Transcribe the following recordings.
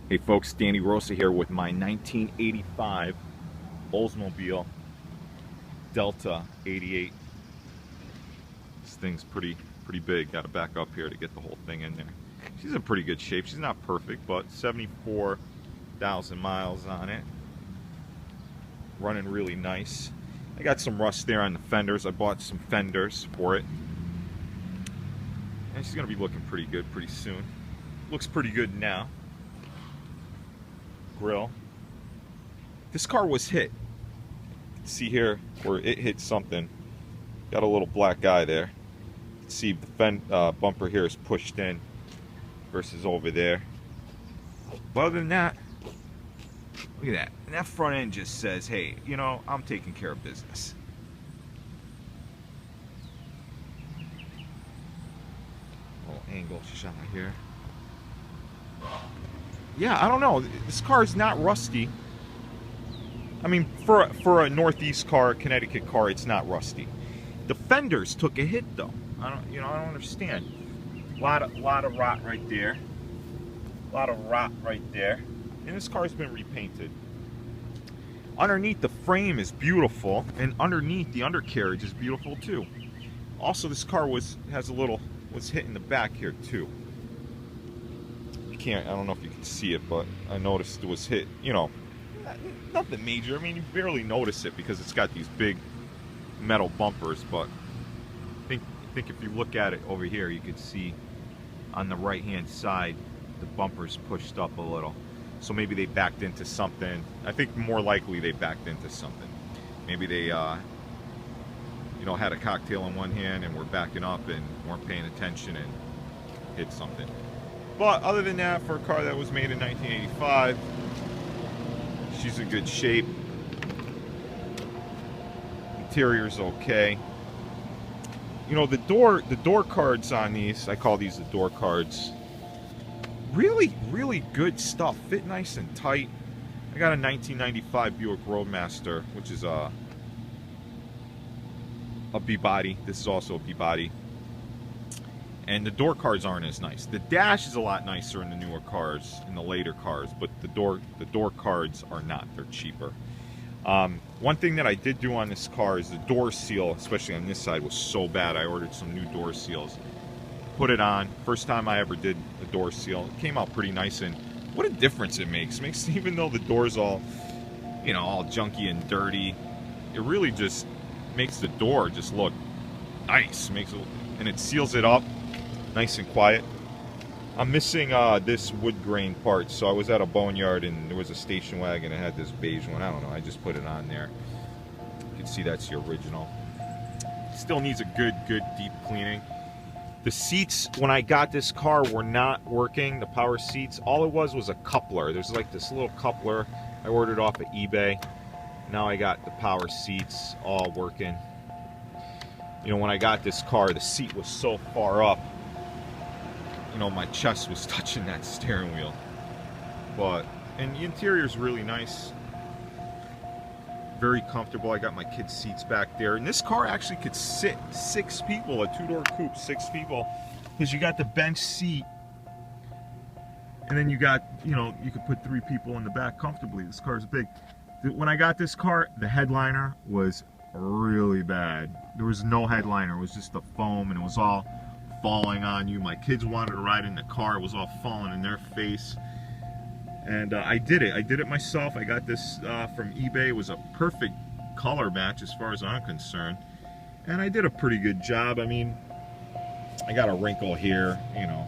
Hey folks, Danny Rosa here with my 1985 Oldsmobile Delta 88. This thing's pretty big. Got to back up here to get the whole thing in there. She's in pretty good shape. She's not perfect, but 74,000 miles on it. Running really nice. I got some rust there on the fenders. I bought some fenders for it. And she's going to be looking pretty good pretty soon. Looks pretty good now. Grill. This car was hit. See here where it hit something. Got a little black guy there. See the bumper here is pushed in versus over there. But other than that, look at that. And that front end just says, hey, you know, I'm taking care of business. Little angle shot here. Yeah, I don't know. This car is not rusty. I mean, for a Northeast car, Connecticut car, it's not rusty. The fenders took a hit though. I don't understand. A lot of rot right there. A lot of rot right there. And this car's been repainted. Underneath, the frame is beautiful, and underneath the undercarriage is beautiful too. Also, this car was hit in the back here too. I don't know if you can see it, but I noticed it was hit, you know, nothing major. I mean, you barely notice it because it's got these big metal bumpers, but I think if you look at it over here, you could see on the right hand side the bumpers pushed up a little. So maybe they backed into something. I think more likely they backed into something. Maybe they you know, had a cocktail in one hand and were backing up and weren't paying attention and hit something. But other than that, for a car that was made in 1985, she's in good shape. Interior's okay. You know, the door cards on these, I call these the door cards. Really good stuff. Fit nice and tight. I got a 1995 Buick Roadmaster, which is a B-body. This is also a B-body. And the door cards aren't as nice. The dash is a lot nicer in the newer cars, in the later cars, but the door cards are not. They're cheaper. One thing that I did do on this car is the door seal, especially on this side, was so bad. I ordered some new door seals. Put it on. First time I ever did a door seal. It came out pretty nice, and what a difference it makes. Even though the door's all, you know, all junky and dirty, it really just makes the door just look nice. And it seals it up nice and quiet. I'm missing this wood grain part, so I was at a boneyard and there was a station wagon that had this beige one. I don't know, I just put it on there. You can see that's the original. Still needs a good deep cleaning. The seats, when I got this car, were not working, the power seats. All it was a coupler. There's like this little coupler I ordered off of eBay. Now I got the power seats all working. You know, when I got this car, the seat was so far up, you know, my chest was touching that steering wheel. And the interior is really nice. Very comfortable. I got my kids' seats back there. And this car actually could sit 6 people, a 2-door coupe, 6 people. Because you got the bench seat. And then you got, you know, you could put 3 people in the back comfortably. This car is big. When I got this car, the headliner was really bad. There was no headliner. It was just the foam, and it was all falling on you. My kids wanted to ride in the car. It was all falling in their face. And I did it myself. I got this from eBay. It was a perfect color match as far as I'm concerned, and I did a pretty good job. I mean, I got a wrinkle here, you know,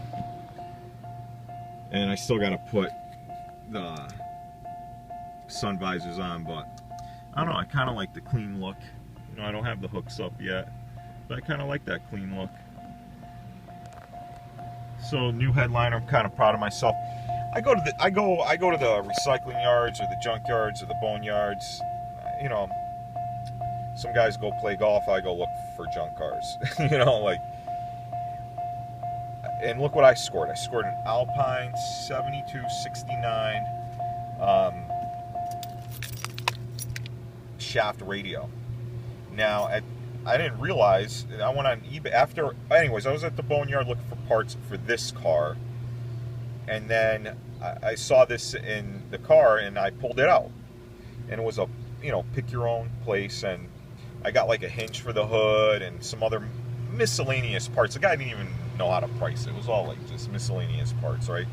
and I still got to put the sun visors on, but I don't know, I kind of like the clean look. You know, I don't have the hooks up yet, but I kind of like that clean look. So new headliner, I'm kind of proud of myself. I go to the recycling yards or the junk yards or the bone yards. You know, some guys go play golf. I go look for junk cars. You know, like, and look what I scored. I scored an Alpine 7269 shaft radio. Now, I didn't realize, I went on eBay after, anyways, I was at the boneyard looking for parts for this car, And then I saw this in the car, and I pulled it out, and it was a, you know, pick your own place, and I got like a hinge for the hood and some other miscellaneous parts. The guy didn't even know how to price it. It was all like just miscellaneous parts, right?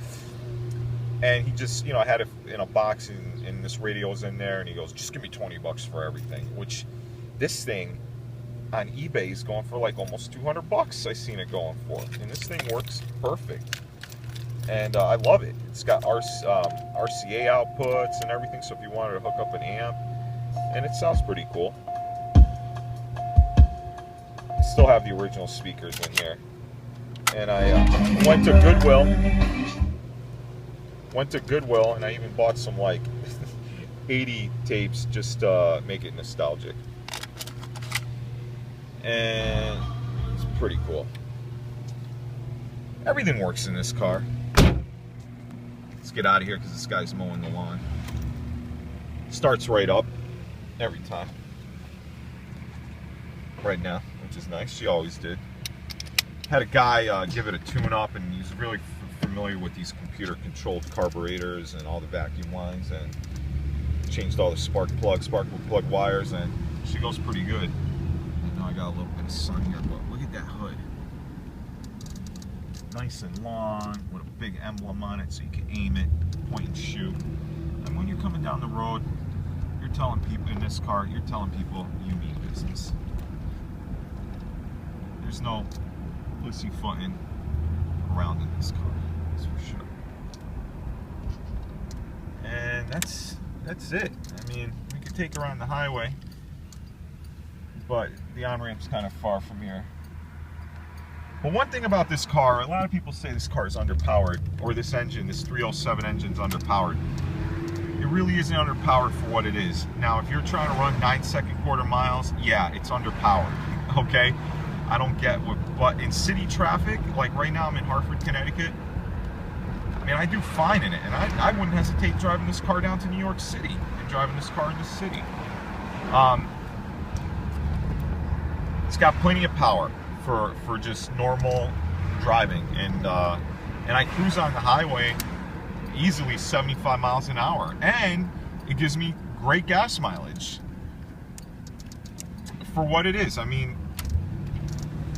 And he just, you know, I had it in a box, and this radio's in there, and he goes, just give me 20 bucks for everything, which this thing on eBay is going for like almost 200 bucks. I seen it going for, and this thing works perfect, and I love it. It's got RCA outputs and everything, so if you wanted to hook up an amp, and it sounds pretty cool. I still have the original speakers in here, and I went to Goodwill, and I even bought some like 80 tapes just to make it nostalgic. And it's pretty cool. Everything works in this car. Let's get out of here because this guy's mowing the lawn. Starts right up every time. Right now, which is nice. She always did. Had a guy give it a tune-up, and he's really familiar with these computer-controlled carburetors and all the vacuum lines, and changed all the spark plug wires, and she goes pretty good. I know I got a little bit of sun here, but look at that hood. Nice and long, with a big emblem on it so you can aim it, point and shoot. And when you're coming down the road, you're telling people in this car, you're telling people you mean business. There's no pussyfooting around in this car, that's for sure. And that's it. I mean, we could take her on the highway, but the on-ramp's kind of far from here. But one thing about this car, a lot of people say this car is underpowered, or this engine, this 307 engine's underpowered. It really isn't underpowered for what it is. Now, if you're trying to run 9-second quarter miles, yeah, it's underpowered, okay? I don't get what, but in city traffic, like right now I'm in Hartford, Connecticut, I mean, I do fine in it, and I wouldn't hesitate driving this car down to New York City and driving this car in the city. It's got plenty of power for just normal driving, and I cruise on the highway easily 75 miles an hour, and it gives me great gas mileage for what it is. I mean,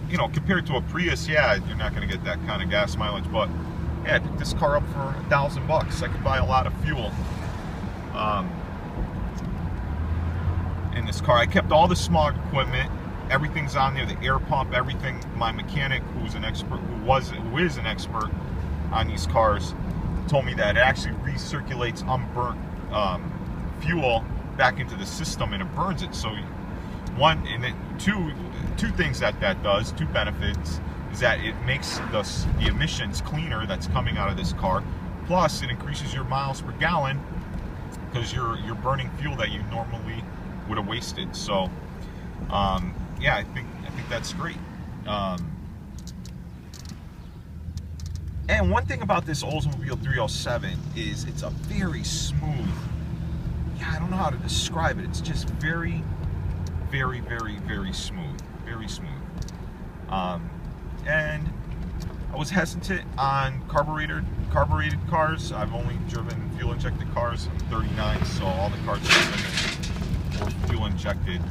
you know, compared to a Prius, yeah, you're not going to get that kind of gas mileage, but yeah, I picked this car up for $1,000. I could buy a lot of fuel in this car. I kept all the smog equipment. Everything's on there, the air pump, everything. My mechanic, who is an expert on these cars, told me that it actually recirculates unburnt fuel back into the system, and it burns it. So two things that does, two benefits, is that it makes the emissions cleaner that's coming out of this car. Plus, it increases your miles per gallon because you're burning fuel that you normally would have wasted. So, yeah, I think that's great. And one thing about this Oldsmobile 307 is it's a very smooth. Yeah, I don't know how to describe it. It's just very, very, very, very smooth. Very smooth. And I was hesitant on carbureted cars. I've only driven fuel injected cars. I'm 39, so all the cars I've driven were fuel injected.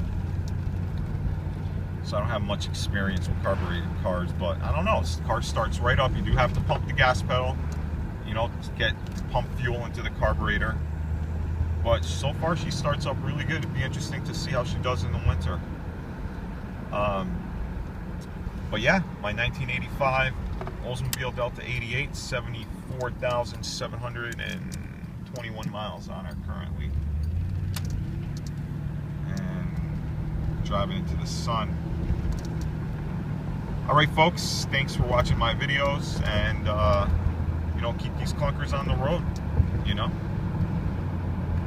So I don't have much experience with carbureted cars, but I don't know. This car starts right up. You do have to pump the gas pedal, you know, to pump fuel into the carburetor. But so far she starts up really good. It'd be interesting to see how she does in the winter. But yeah, my 1985 Oldsmobile Delta 88, 74,721 miles on her currently. And driving into the sun. Alright folks, thanks for watching my videos, and you know, keep these clunkers on the road, you know.